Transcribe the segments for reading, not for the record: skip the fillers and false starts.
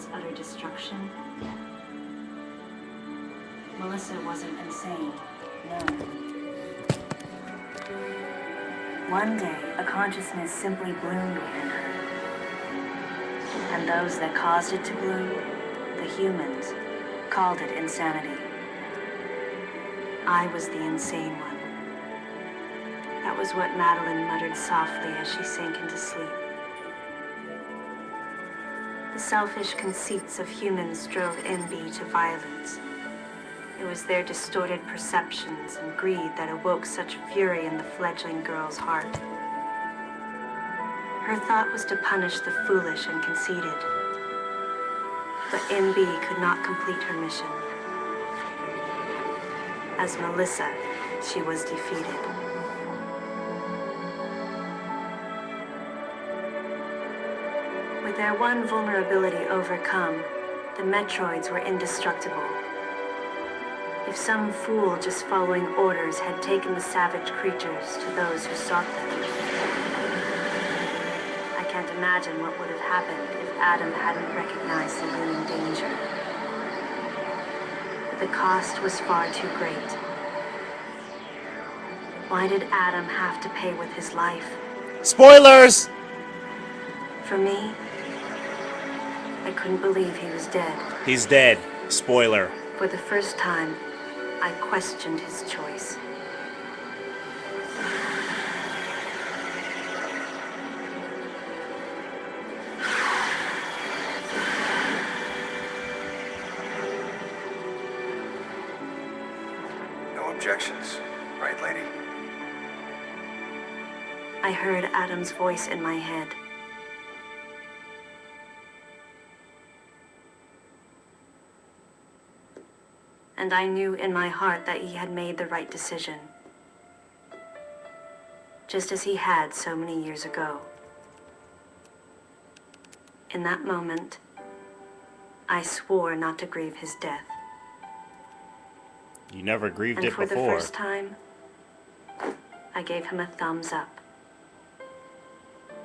its utter destruction? Melissa wasn't insane, no. One day, a consciousness simply bloomed within her. And those that caused it to bloom, the humans, called it insanity. I was the insane one. That was what Madeline muttered softly as she sank into sleep. The selfish conceits of humans drove MB to violence. It was their distorted perceptions and greed that awoke such fury in the fledgling girl's heart. Her thought was to punish the foolish and conceited. But MB could not complete her mission. As Melissa, she was defeated. With their one vulnerability overcome, the Metroids were indestructible. If some fool just following orders had taken the savage creatures to those who sought them. I can't imagine what would have happened if Adam hadn't recognized the looming danger. But the cost was far too great. Why did Adam have to pay with his life? Spoilers! For me, I couldn't believe he was dead. He's dead. Spoiler. For the first time, I questioned his choice. No objections, right, lady? I heard Adam's voice in my head. And I knew in my heart that he had made the right decision. Just as he had so many years ago. In that moment, I swore not to grieve his death. You never grieved and it for before. The first time, I gave him a thumbs up.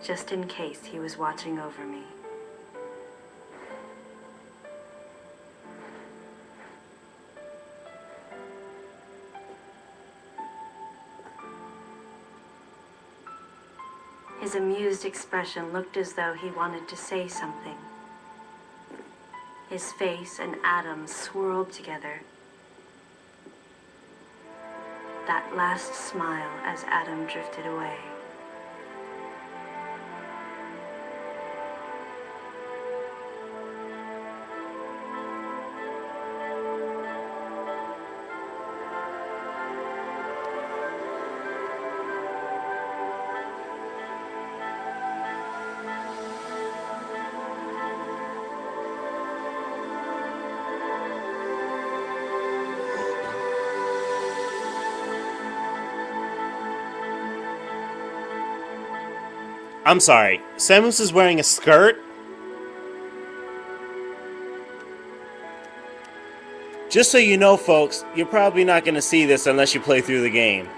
Just in case he was watching over me. His amused expression looked as though he wanted to say something. His face and Adam's swirled together. That last smile as Adam drifted away. I'm sorry. Samus is wearing a skirt? Just so you know, folks, you're probably not going to see this unless you play through the game.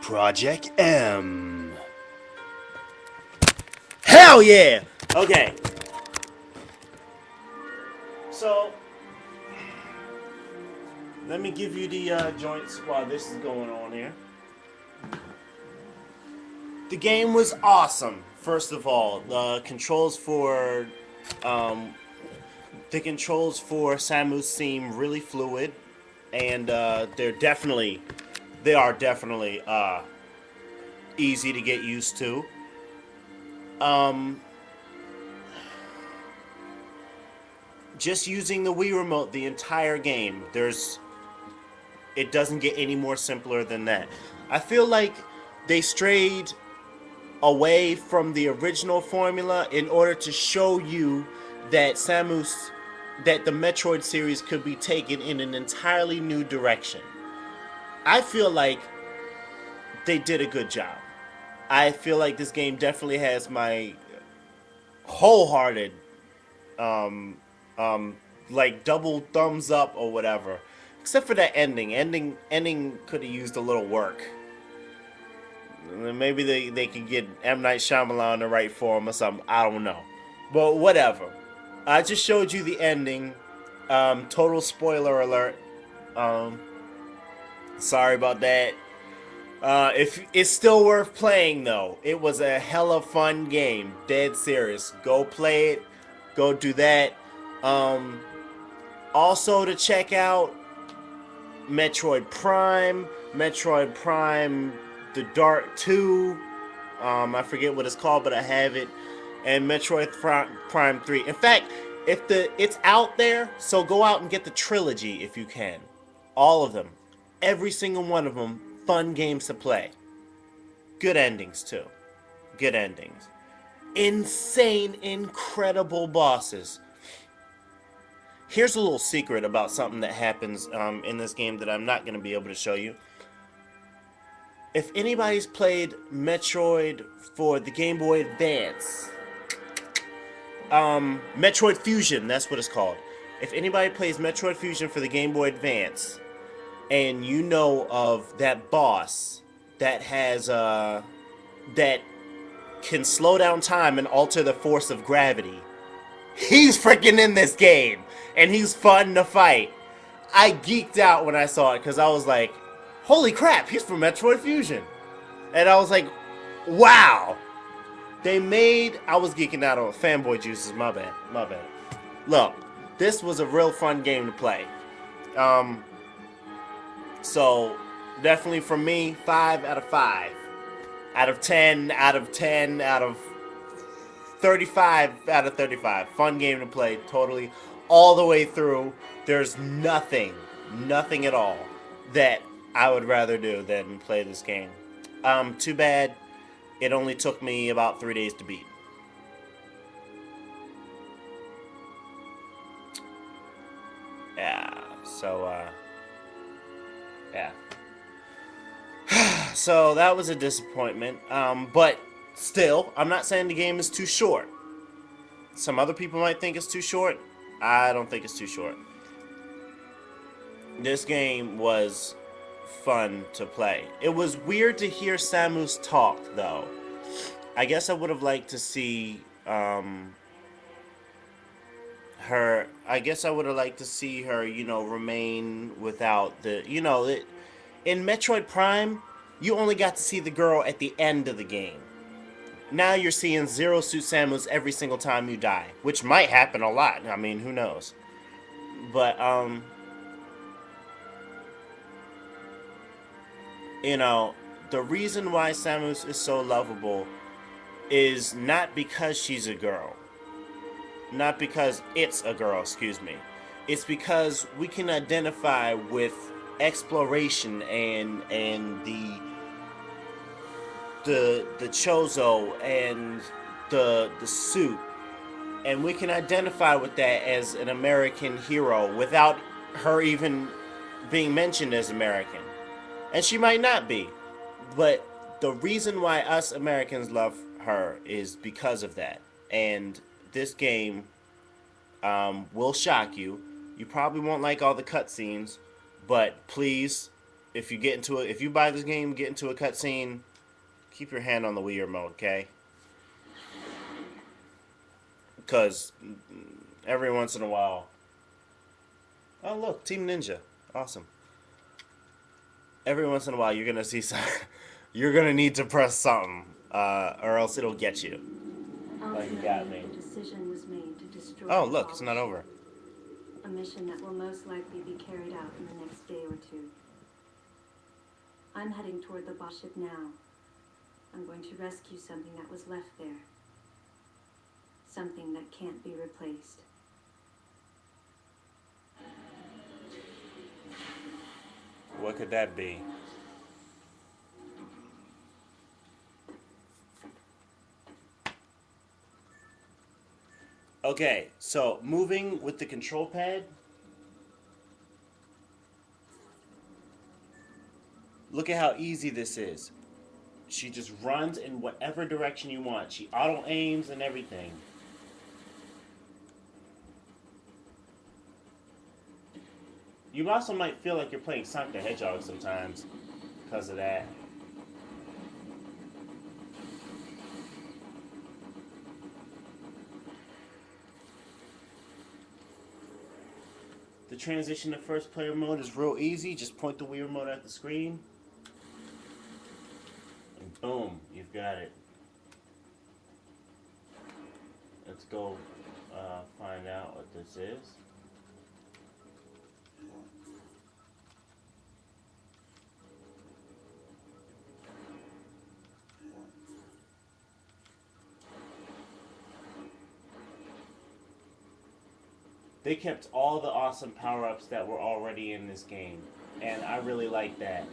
Project M. Hell yeah! Okay. So, let me give you the joints while this is going on here. The game was awesome. First of all, the controls for Samus seem really fluid, and they are definitely easy to get used to. Just using the Wii remote the entire game, it doesn't get any more simpler than that. I feel like they strayed away from the original formula in order to show you that that the Metroid series could be taken in an entirely new direction. I feel like they did a good job. I feel like this game definitely has my wholehearted, um, um, like double thumbs up or whatever. Except for that ending. Ending could have used a little work. Maybe they could get M. Night Shyamalan to write for him or something. I don't know. But whatever. I just showed you the ending. Total spoiler alert. Um, Sorry about that. If it's still worth playing though, it was a hella fun game. Dead serious. Go play it. Go do that. Um, Also to check out Metroid Prime, The Dark 2. I forget what it's called, but I have it. And Metroid Prime 3. In fact, it's out there, so go out and get the trilogy if you can. All of them. Every single one of them. Fun games to play. Good endings, too. Good endings. Insane, incredible bosses. Here's a little secret about something that happens in this game that I'm not going to be able to show you. If anybody's played Metroid for the Game Boy Advance, Metroid Fusion, that's what it's called. If anybody plays Metroid Fusion for the Game Boy Advance, and you know of that boss that has that can slow down time and alter the force of gravity, he's freaking in this game, and he's fun to fight. I geeked out when I saw it because I was like, holy crap, he's from Metroid Fusion. And I was like, wow. I was geeking out on fanboy juices, my bad. Look, this was a real fun game to play. So, definitely for me, 5 out of 5. Out of 10, out of 10, out of 35 out of 35. Fun game to play, totally, all the way through. There's nothing at all that I would rather do than play this game. Too bad it only took me about 3 days to beat. Yeah, so, yeah. So that was a disappointment. But still, I'm not saying the game is too short. Some other people might think it's too short. I don't think it's too short. This game was fun to play. It was weird to hear Samus talk, though. I guess I would have liked to see her. I guess I would have liked to see her, remain without the, in Metroid Prime, you only got to see the girl at the end of the game. Now you're seeing Zero Suit Samus every single time you die, which might happen a lot. I mean, who knows? But the reason why Samus is so lovable is not because she's a girl. Not because it's a girl, excuse me. It's because we can identify with exploration and the Chozo and the suit, and we can identify with that as an American hero without her even being mentioned as American. And she might not be, but the reason why us Americans love her is because of that. And this game will shock you. You probably won't like all the cutscenes, but please, if you buy this game, get into a cutscene, keep your hand on the Wii remote, okay? Because every once in a while... Oh, look, Team Ninja. Awesome. Every once in a while, you're going to see some... You're going to need to press something, or else it'll get you. Like you got me. Decision was made to destroy Oh, look, it's not over. a mission that will most likely be carried out in the next day or two. I'm heading toward the boss ship now. I'm going to rescue something that was left there. Something that can't be replaced. What could that be? Okay, so moving with the control pad. Look at how easy this is. She just runs in whatever direction you want. She auto aims and everything. You also might feel like you're playing Sonic the Hedgehog sometimes because of that. The transition to first player mode is real easy. Just point the Wii remote at the screen. And boom, you've got it. Let's go find out what this is. They kept all the awesome power-ups that were already in this game, and I really like that.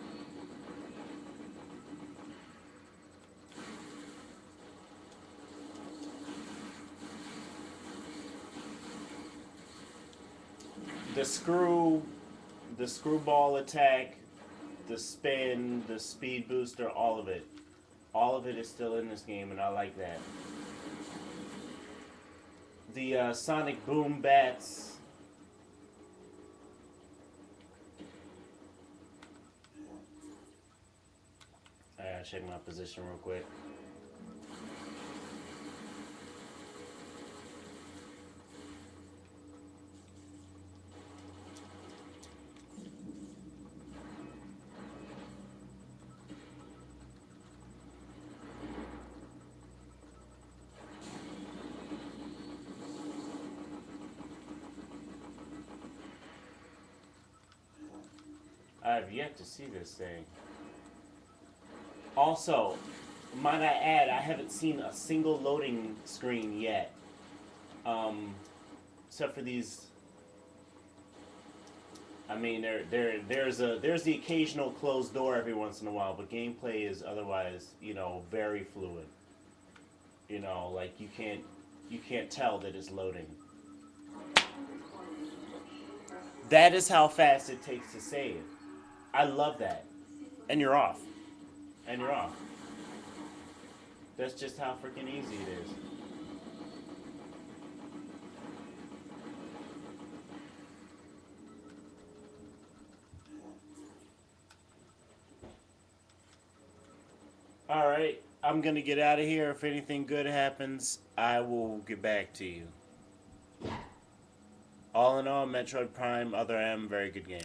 The screwball attack, the spin, the speed booster, all of it. All of it is still in this game, and I like that. The Sonic Boom Bats. I gotta check my position real quick. I've yet to see this thing. Also, might I add, I haven't seen a single loading screen yet. Except for these. I mean, there's the occasional closed door every once in a while, but gameplay is otherwise, very fluid. Like you can't tell that it's loading. That is how fast it takes to save. I love that. And you're off. And you're off. That's just how freaking easy it is. Alright, I'm gonna get out of here. If anything good happens, I will get back to you. All in all, Metroid Prime Other M, very good game.